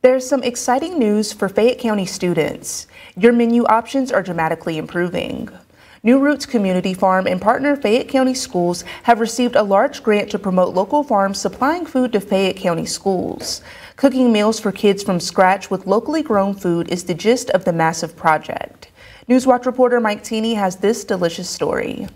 There's some exciting news for Fayette County students. Your menu options are dramatically improving. New Roots Community Farm and partner Fayette County Schools have received a large grant to promote local farms supplying food to Fayette County schools. Cooking meals for kids from scratch with locally grown food is the gist of the massive project. Newswatch reporter Mike Teeney has this delicious story.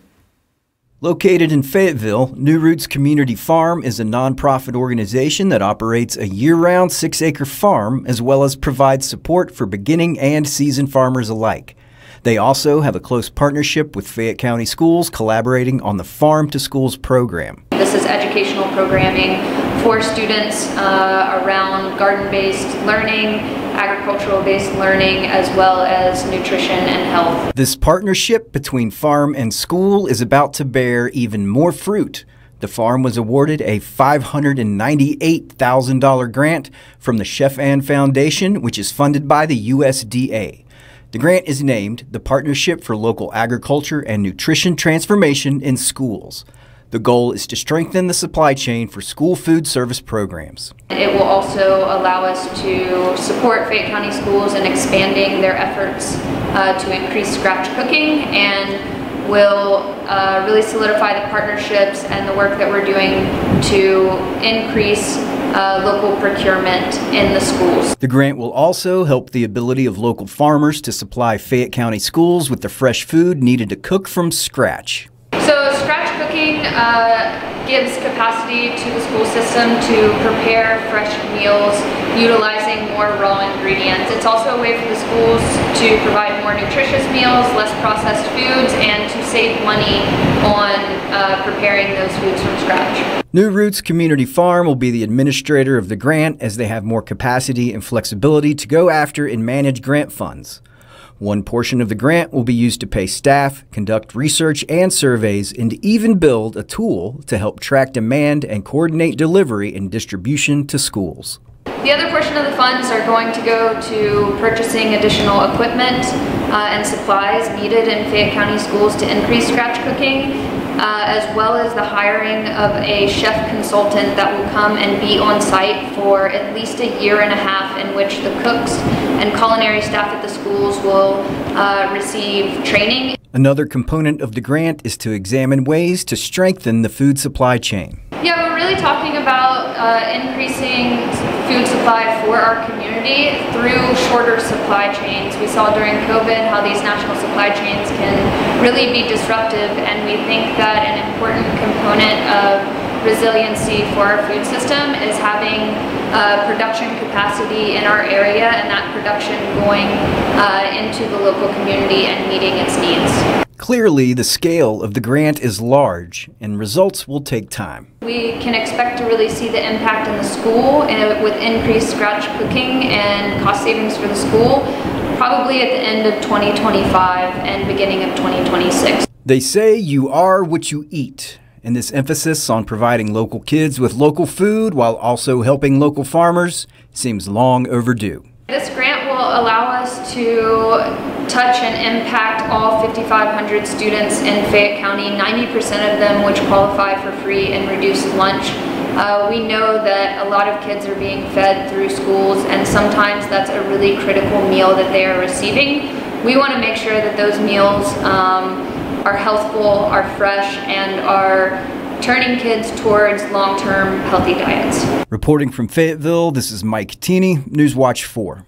Located in Fayetteville, New Roots Community Farm is a nonprofit organization that operates a year-round 6-acre farm as well as provides support for beginning and seasoned farmers alike. They also have a close partnership with Fayette County Schools, collaborating on the Farm to Schools program. This is educational programming for students around garden-based learning, agricultural-based learning, as well as nutrition and health. This partnership between farm and school is about to bear even more fruit. The farm was awarded a $598,000 grant from the Chef Ann Foundation, which is funded by the USDA. The grant is named the Partnership for Local Agriculture and Nutrition Transformation in Schools. The goal is to strengthen the supply chain for school food service programs. It will also allow us to support Fayette County Schools in expanding their efforts to increase scratch cooking, and will really solidify the partnerships and the work that we're doing to increase local procurement in the schools. The grant will also help the ability of local farmers to supply Fayette County schools with the fresh food needed to cook from scratch. So scratch cooking gives capacity to the school system to prepare fresh meals utilizing more raw ingredients. It's also a way for the schools to provide more nutritious meals, less processed foods, and to save money on preparing those foods from scratch. New Roots Community Farm will be the administrator of the grant as they have more capacity and flexibility to go after and manage grant funds. One portion of the grant will be used to pay staff, conduct research and surveys, and to even build a tool to help track demand and coordinate delivery and distribution to schools. The other portion of the funds are going to go to purchasing additional equipment and supplies needed in Fayette County schools to increase scratch cooking, as well as the hiring of a chef consultant that will come and be on site for at least a year and a half, in which the cooks and culinary staff at the schools will receive training. Another component of the grant is to examine ways to strengthen the food supply chain. Yeah, we're really talking about increasing food supply for our community through shorter supply chains. We saw during COVID how these national supply chains can really be disruptive, and we think that an important component of resiliency for our food system is having production capacity in our area, and that production going into the local community and meeting its needs. Clearly, the scale of the grant is large, and results will take time. We can expect to really see the impact in the school with increased scratch cooking and cost savings for the school, probably at the end of 2025 and beginning of 2026. They say you are what you eat, and this emphasis on providing local kids with local food while also helping local farmers seems long overdue. This grant will allow us to touch and impact all 5,500 students in Fayette County, 90% of them which qualify for free and reduced lunch. We know that a lot of kids are being fed through schools, and sometimes that's a really critical meal that they are receiving. We want to make sure that those meals are healthful, are fresh, and are turning kids towards long-term healthy diets. Reporting from Fayetteville, this is Mike Teeney, Newswatch 4.